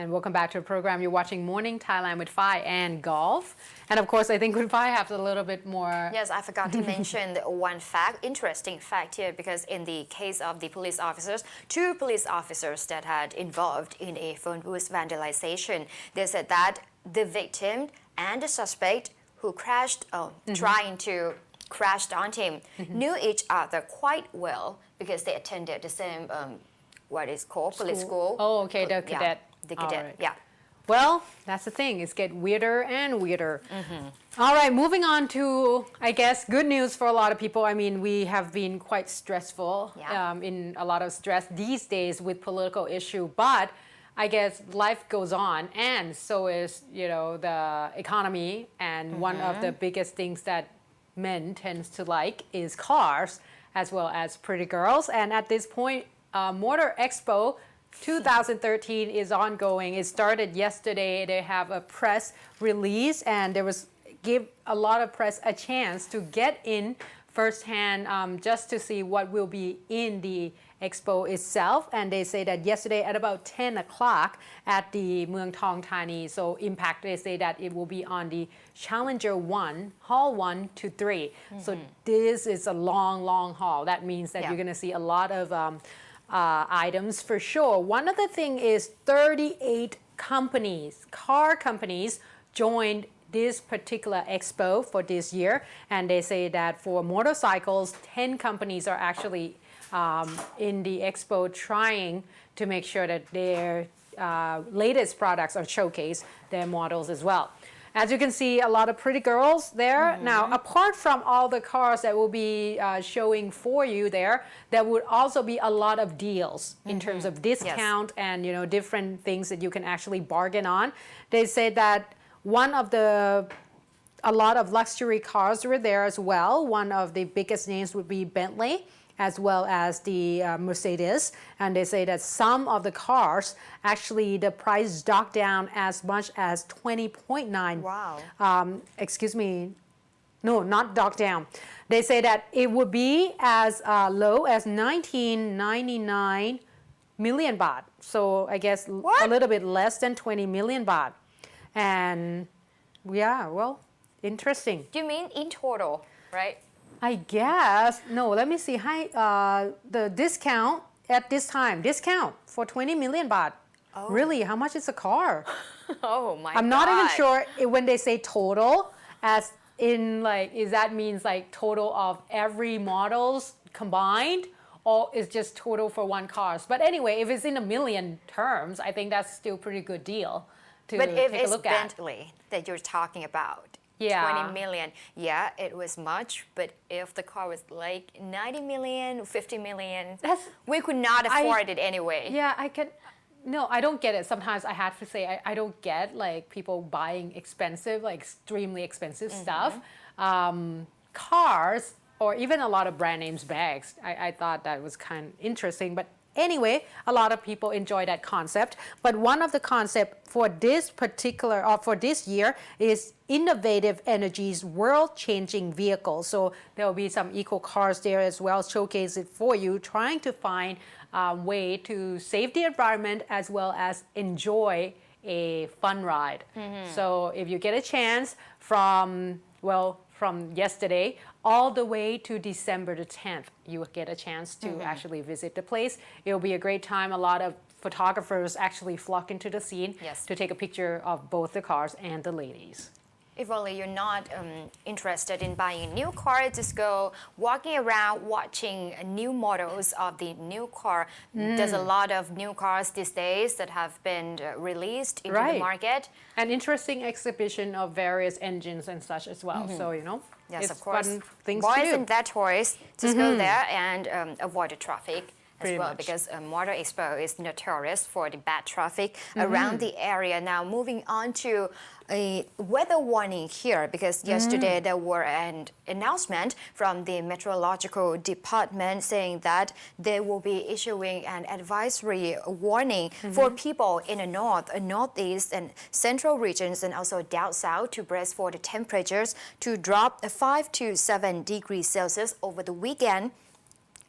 and welcome back to the program. You're watching Morning Thailand with Phi and Golf. And of course, I think with Phi has a little bit more... Yes, I forgot to mention one fact, interesting fact here, because in the case of the police officers, 2 police officers that had involved in a phone booth vandalization, they said that the victim and the suspect who crashed, trying to crash onto him, knew each other quite well because they attended the same what is called police school. Oh, okay, the cadet. Yeah, the cadet, right. yeah. Well, that's the thing. It's get weirder and weirder. All right, moving on to, I guess, good news for a lot of people. I mean, we have been quite stressful, in a lot of stress these days with political issue, but I guess life goes on, and so is, you know, the economy. And one of the biggest things that men tends to like is cars, as well as pretty girls. And at this point, Motor Expo 2013 is ongoing. It started yesterday. They have a press release, and there was give a lot of press a chance to get in firsthand, just to see what will be in the Expo itself. And they say that yesterday at about 10 o'clock at the Muang Thong Thani, so Impact, they say that it will be on the Challenger 1, Hall 1 to 3. So this is a long haul. That means that you're going to see a lot of items for sure. One other thing is 38 companies, car companies, joined this particular expo for this year. And they say that for motorcycles, 10 companies are actually in the expo trying to make sure that their latest products are showcased, their models as well. As you can see, a lot of pretty girls there. Now, apart from all the cars that will be showing for you there would also be a lot of deals in terms of discount and, you know, different things that you can actually bargain on. They say that a lot of luxury cars were there as well. One of the biggest names would be Bentley, as well as the Mercedes. And they say that some of the cars, actually the price dropped down as much as 20.9. Wow. Excuse me. No, not docked down. They say that it would be as low as 1999 million baht. So I guess a little bit less than 20 million baht. And yeah, well, interesting. Do you mean in total, right? I guess. No, let me see. The discount at this time, discount for 20 million baht. Oh. Really? How much is a car? Oh my God. I'm not even sure when they say total, as in like, is that means like total of every models combined, or is just total for one car? But anyway, if it's in a million terms, I think that's still a pretty good deal to but if take a look at. But if it's Bentley that you're talking about, 20 yeah. million. Yeah, it was much, but if the car was like 90 million, 50 million, we could not afford it anyway. Yeah, I don't get it. Sometimes I have to say, I don't get like people buying expensive, like extremely expensive stuff. Cars, or even a lot of brand names bags. I thought that was kind of interesting, but anyway, a lot of people enjoy that concept. But one of the concepts for this particular, or for this year, is innovative energies, world-changing vehicles. So there will be some eco cars there as well, showcase it for you, trying to find a way to save the environment as well as enjoy a fun ride. So if you get a chance from yesterday all the way to December the 10th, you will get a chance to actually visit the place. It'll be a great time. A lot of photographers actually flock into the scene to take a picture of both the cars and the ladies. If only you're not interested in buying a new car, just go walking around watching new models of the new car. There's a lot of new cars these days that have been released into the market. An interesting exhibition of various engines and such as well. So, you know, yes, it's of course. fun things Boys to do. and their toys, just go there and avoid the traffic. As well, much. Because Motor Expo is notorious for the bad traffic around the area. Now, moving on to a weather warning here, because yesterday there were an announcement from the meteorological department saying that they will be issuing an advisory warning for people in the north, northeast, and central regions, and also down south, to brace for the temperatures to drop 5 to 7 degrees Celsius over the weekend.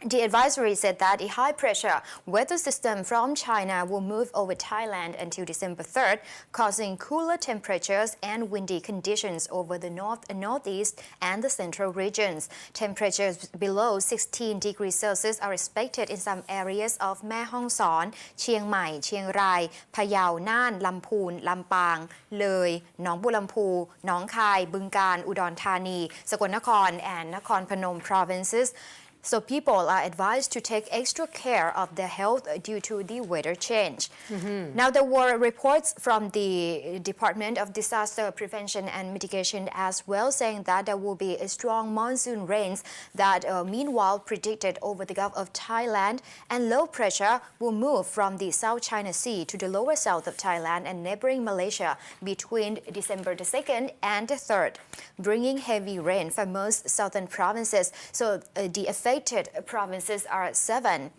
The advisory said that a high-pressure weather system from China will move over Thailand until December 3rd, causing cooler temperatures and windy conditions over the north and northeast and the central regions. Temperatures below 16 degrees Celsius are expected in some areas of Mae Hong Son, Chiang Mai, Chiang Rai, Phayao, Nan, Lamphun, Lampang, Loi, Nong Bulampu, Nong Khai, Bungkan, Udon Thani, Sakon Nakhon, and Nakhon Phanom provinces. So people are advised to take extra care of their health due to the weather change. Now there were reports from the Department of Disaster Prevention and Mitigation as well, saying that there will be a strong monsoon rains that meanwhile predicted over the Gulf of Thailand, and low pressure will move from the South China Sea to the lower south of Thailand and neighboring Malaysia between December the 2nd and the 3rd, bringing heavy rain for most southern provinces. So the affected provinces are 7.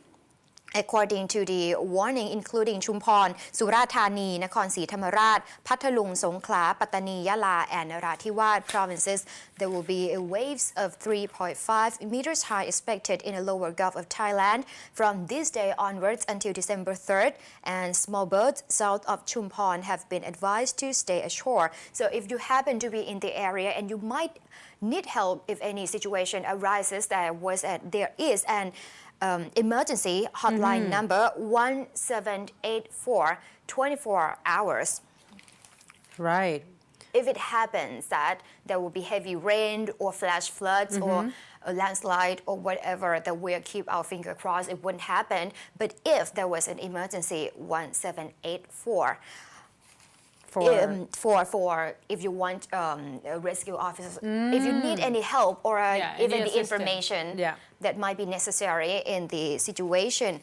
According to the warning, including Chumphon, Surat Thani, Nakhon Si Thammarat, Pathalung, Songkhla, Pattani, Yala, and Narathiwat provinces, there will be waves of 3.5 meters high expected in the lower Gulf of Thailand from this day onwards until December 3rd, and small boats south of Chumphon have been advised to stay ashore. So if you happen to be in the area and you might need help if any situation arises, there is an emergency hotline number 1784 24 hours. Right. If it happens that there will be heavy rain or flash floods or a landslide or whatever, that we'll keep our finger crossed it wouldn't happen. But if there was an emergency, 1784. For if you want rescue officers, if you need any help or even the information that might be necessary in the situation.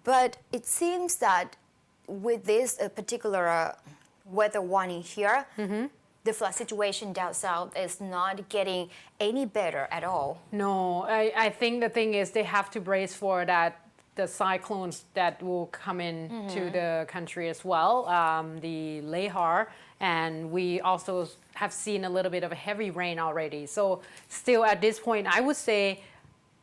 But it seems that with this particular weather warning here, the flood situation down south is not getting any better at all. No, I think the thing is they have to brace for that. The cyclones that will come into the country as well, the Lehar, and we also have seen a little bit of a heavy rain already. So still at this point, I would say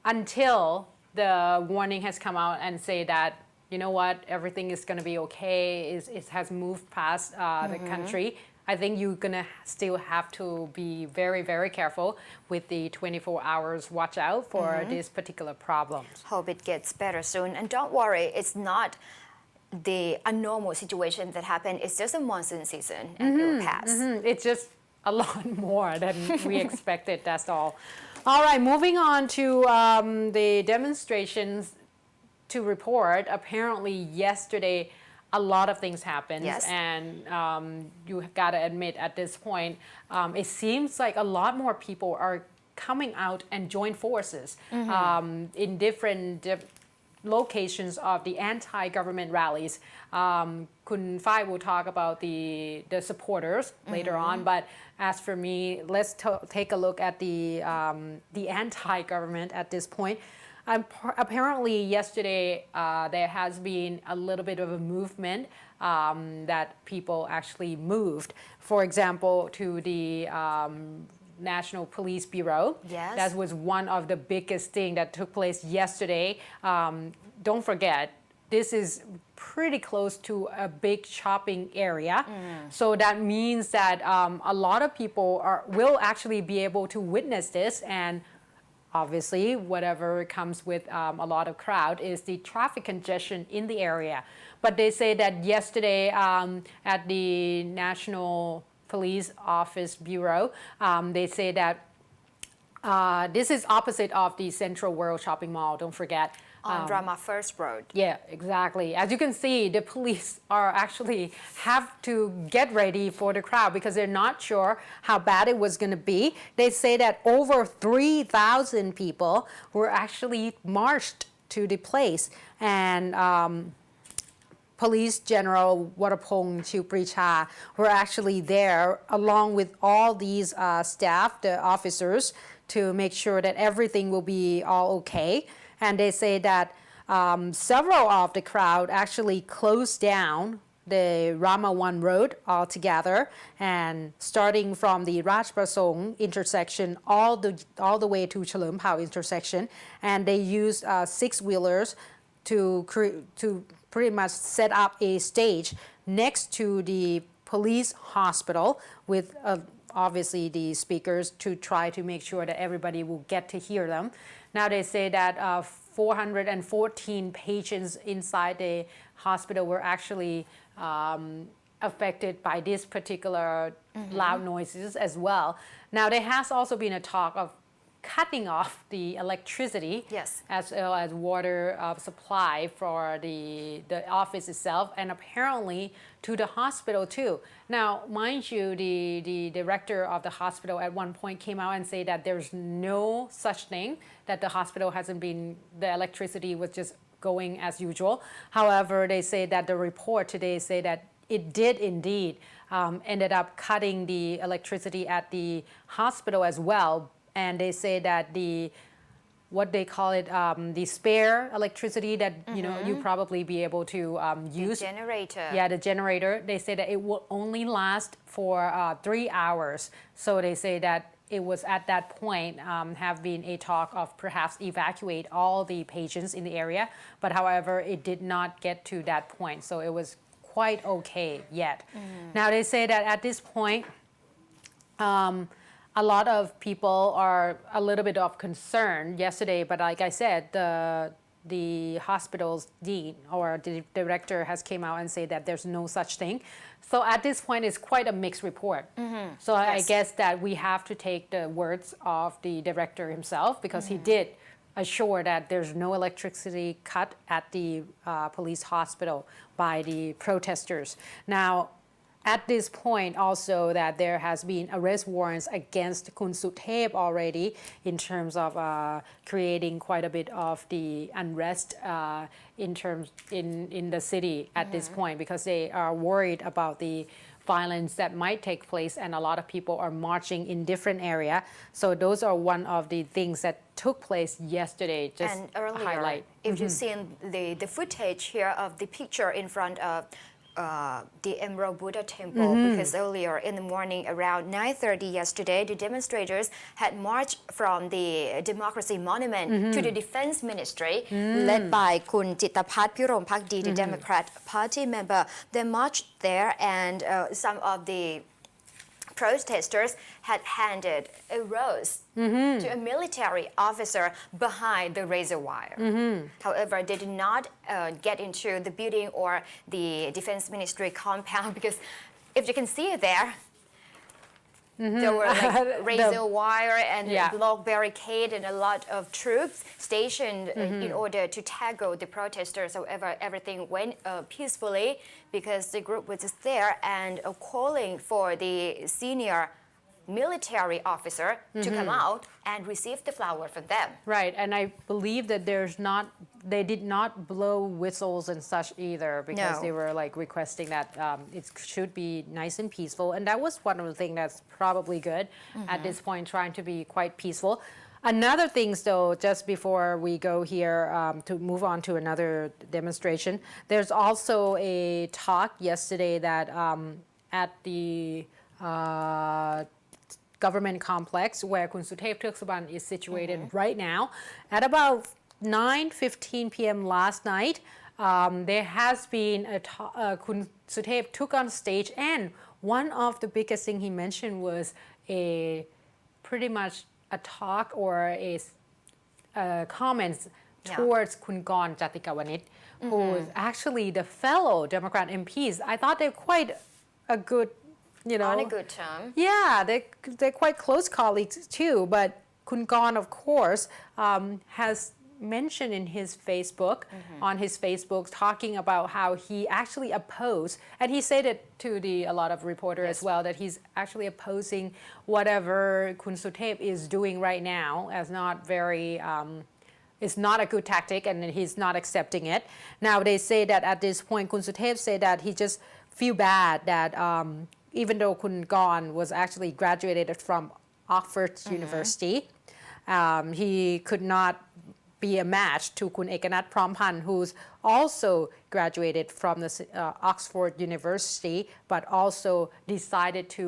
until the warning has come out and say that, you know what, everything is going to be okay, it has moved past the country, I think you're going to still have to be very, very careful with the 24 hours watch out for these particular problems. Hope it gets better soon. And don't worry, it's not the abnormal situation that happened. It's just a monsoon season and it will pass. It's just a lot more than we expected, that's all. All right, moving on to the demonstrations to report. Apparently yesterday, a lot of things happened, and you have got to admit at this point, it seems like a lot more people are coming out and join forces in different locations of the anti-government rallies. Kun Phai will talk about the supporters later on, but as for me, let's take a look at the anti-government at this point. Apparently yesterday there has been a little bit of a movement that people actually moved. For example, to the National Police Bureau. That was one of the biggest things that took place yesterday. Don't forget, this is pretty close to a big shopping area. So that means that a lot of people will actually be able to witness this, and obviously, whatever comes with a lot of crowd is the traffic congestion in the area. But they say that yesterday at the National Police Office Bureau, they say that this is opposite of the Central World Shopping Mall, don't forget. On Drama First Road. Yeah, exactly. As you can see, the police have to get ready for the crowd because they're not sure how bad it was going to be. They say that over 3,000 people were actually marched to the place, and Police General Warapong Chiupricha were actually there along with all these staff, the officers, to make sure that everything will be all okay. And they say that several of the crowd actually closed down the Rama 1 road altogether, and starting from the Raj Prasong intersection all the way to Chalerm Phao intersection, and they used 6-wheelers to pretty much set up a stage next to the police hospital with obviously the speakers to try to make sure that everybody will get to hear them. Now they say that 414 patients inside the hospital were actually affected by this particular loud noises as well. Now there has also been a talk of cutting off the electricity, yes, as well as water supply for the office itself, and apparently to the hospital too. Now, mind you, the director of the hospital at one point came out and said that there's no such thing, that the hospital hasn't been, the electricity was just going as usual. However, they say that the report today say that it did indeed ended up cutting the electricity at the hospital as well. And they say that what they call it, the spare electricity that you probably be able to use. The generator. Yeah, the generator. They say that it will only last for 3 hours. So they say that it was at that point have been a talk of perhaps evacuate all the patients in the area. But however, it did not get to that point. So it was quite okay yet. Now they say that at this point, a lot of people are a little bit of concern yesterday, but like I said, the hospital's dean or the director has came out and said that there's no such thing. So at this point, it's quite a mixed report. So yes. I guess that we have to take the words of the director himself, because he did assure that there's no electricity cut at the police hospital by the protesters. Now, at this point also that there has been arrest warrants against Kun Sutep already in terms of creating quite a bit of the unrest in the city at this point, because they are worried about the violence that might take place, and a lot of people are marching in different area. So those are one of the things that took place yesterday. Just and earlier, highlight. If you've seen the footage here of the picture in front of the Emerald Buddha Temple, because earlier in the morning around 9:30 yesterday, the demonstrators had marched from the Democracy Monument to the Defense Ministry, led by Kun Jitapat Piromphakdi, the Democrat Party member. They marched there, and some of the protesters had handed a rose to a military officer behind the razor wire. However, they did not get into the building or the Defense Ministry compound, because if you can see it there, there were like razor wire and block barricade and a lot of troops stationed in order to tackle the protesters. However, everything went peacefully, because the group was just there and calling for the senior military officer to come out and receive the flower from them. Right, and I believe that they did not blow whistles and such either, because they were like requesting that it should be nice and peaceful, and that was one of the things that's probably good at this point, trying to be quite peaceful. Another thing, though, just before we go here to move on to another demonstration, there's also a talk yesterday that at the government complex where Kun Sutep Turksuban is situated right now, at about 9:15 p.m. last night, there has been Kun Sutep took on stage, and one of the biggest thing he mentioned was pretty much a talk or a comments towards Kun Korn Jatikawanit, who is actually the fellow Democrat MPs. I thought they're quite a good, on a good term. Yeah, they're quite close colleagues too. But Kun Korn, of course, has mentioned in his Facebook, on his Facebook, talking about how he actually opposed, and he said it to a lot of reporters as well, that he's actually opposing whatever Kun Sutep is doing right now as not very. It's not a good tactic, and he's not accepting it. Now they say that at this point, Kun Sutep said that he just feel bad that even though Kun Korn was actually graduated from Oxford University, he could not be a match to คุณ เอกนัท พร้อมพันธ์ who's also graduated from the Oxford University but also decided to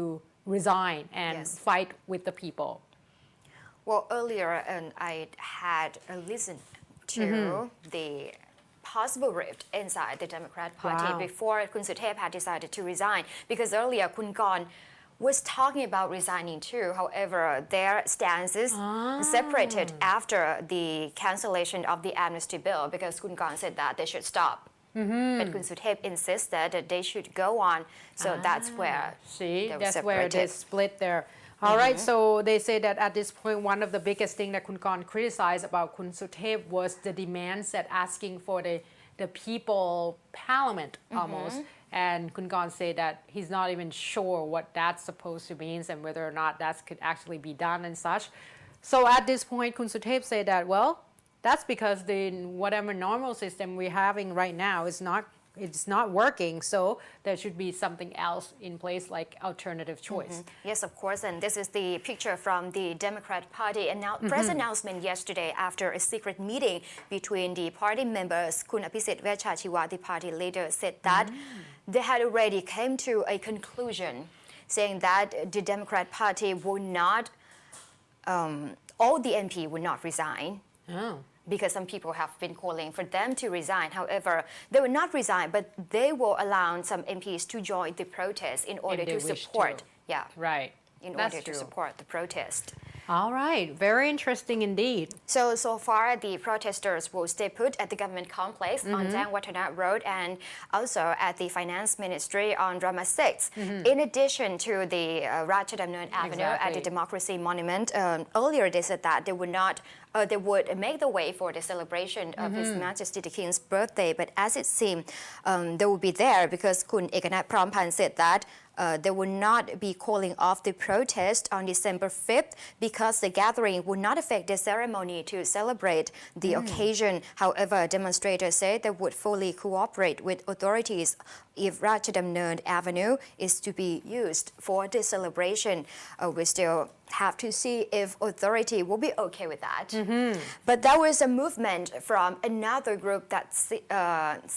resign and fight with the people. Well, earlier I had listened to the possible rift inside the Democrat Party before Kun Sutep had decided to resign, because earlier Kun Korn was talking about resigning too. However, their stances separated after the cancellation of the amnesty bill, because Kun Korn said that they should stop. But Kun Sutep insisted that they should go on. So that's where that's where they split there. All right, so they say that at this point, one of the biggest thing that Kun Korn criticized about Kun Sutep was the demands that asking for the people parliament almost. And Kun Korn said that he's not even sure what that's supposed to mean and whether or not that could actually be done and such. So at this point, Kun Sutep said that, well, that's because the whatever normal system we're having right now is not working, so there should be something else in place, like alternative choice. Yes, of course, and this is the picture from the Democrat Party press announcement yesterday after a secret meeting between the party members. Kun Apisit Vechachiwa, the party leader, said that they had already came to a conclusion, saying that the Democrat Party would not, all the MP would not resign. Because some people have been calling for them to resign. However, they will not resign, but they will allow some MPs to join the protest in order to support. Right. In order to support the protest. All right. Very interesting indeed. So far, the protesters will stay put at the government complex on Jangwattana Road and also at the Finance Ministry on Rama 6. In addition to the Ratchadamnern Avenue at the Democracy Monument, earlier they said that they would not. They would make the way for the celebration of His Majesty the King's birthday, but as it seemed, they will be there because Kun เอกนัท พร้อมพันธ์ said that they would not be calling off the protest on December 5th because the gathering would not affect the ceremony to celebrate the occasion. However, demonstrators said they would fully cooperate with authorities if Ratchadamnern Avenue is to be used for the celebration. We still have to see if authority will be okay with that. But there was a movement from another group that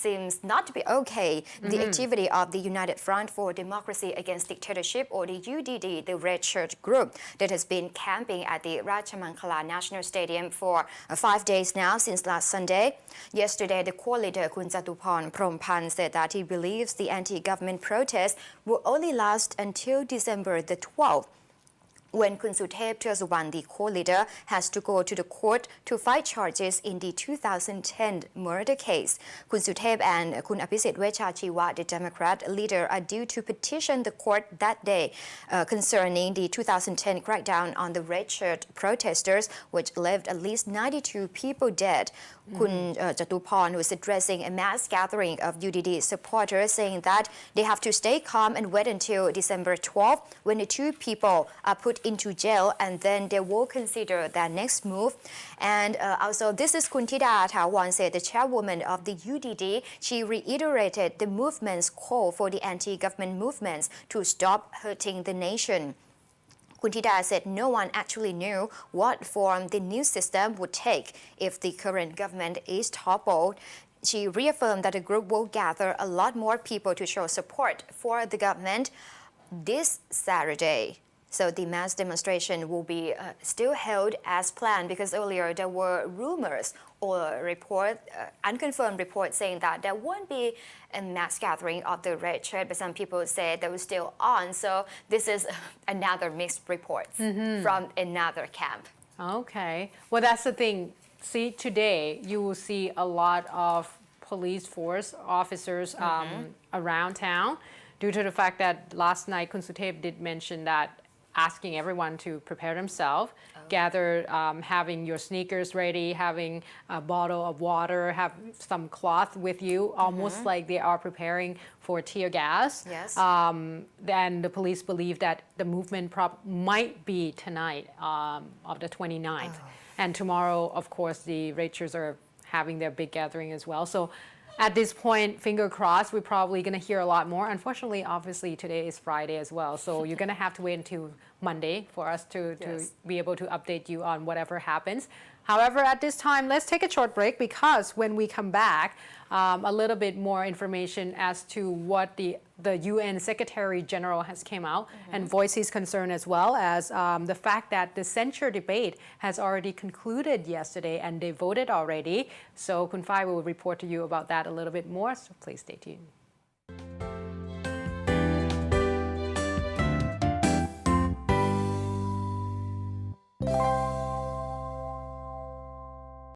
seems not to be okay. The activity of the United Front for Democracy Against Dictatorship, or the UDD, the Red Shirt group that has been camping at the Rachamankala National Stadium for 5 days now since last Sunday. Yesterday, the core leader Kun Jatuporn Prompan said that he believes the anti-government protest will only last until December the 12th. When Kun Sutep Teosuwan, the co-leader, has to go to the court to fight charges in the 2010 murder case. Kun Sutep and Kun Apisit Vechachiwa, the Democrat leader, are due to petition the court that day concerning the 2010 crackdown on the red shirt protesters, which left at least 92 people dead. Kun Jatuporn was addressing a mass gathering of UDD supporters, saying that they have to stay calm and wait until December 12th when the two people are put into jail, and then they will consider their next move. And also, this is Kun Thida Thawan, said the chairwoman of the UDD. She reiterated the movement's call for the anti-government movements to stop hurting the nation. Kun Thida said no one actually knew what form the new system would take if the current government is toppled. She reaffirmed that the group will gather a lot more people to show support for the government this Saturday. So the mass demonstration will be still held as planned, because earlier there were rumors or unconfirmed reports saying that there won't be a mass gathering of the red shirt, but some people say they were still on. So this is another mixed report from another camp. Okay. Well, that's the thing. See, today you will see a lot of police force officers around town, due to the fact that last night Kun Sutep did mention that asking everyone to prepare themselves, gather, having your sneakers ready, having a bottle of water, have some cloth with you, almost like they are preparing for tear gas. Yes. Then the police believe that the movement might be tonight of the 29th. And tomorrow, of course, the Rangers are having their big gathering as well. So at this point, finger crossed, we're probably going to hear a lot more. Unfortunately, obviously, today is Friday as well. So you're going to have to wait until Monday for us to Yes. be able to update you on whatever happens. However, at this time, let's take a short break because when we come back, a little bit more information as to what the UN Secretary General has came out and voiced his concern, as well as the fact that the censure debate has already concluded yesterday and they voted already. So Kun Phai will report to you about that a little bit more, so please stay tuned.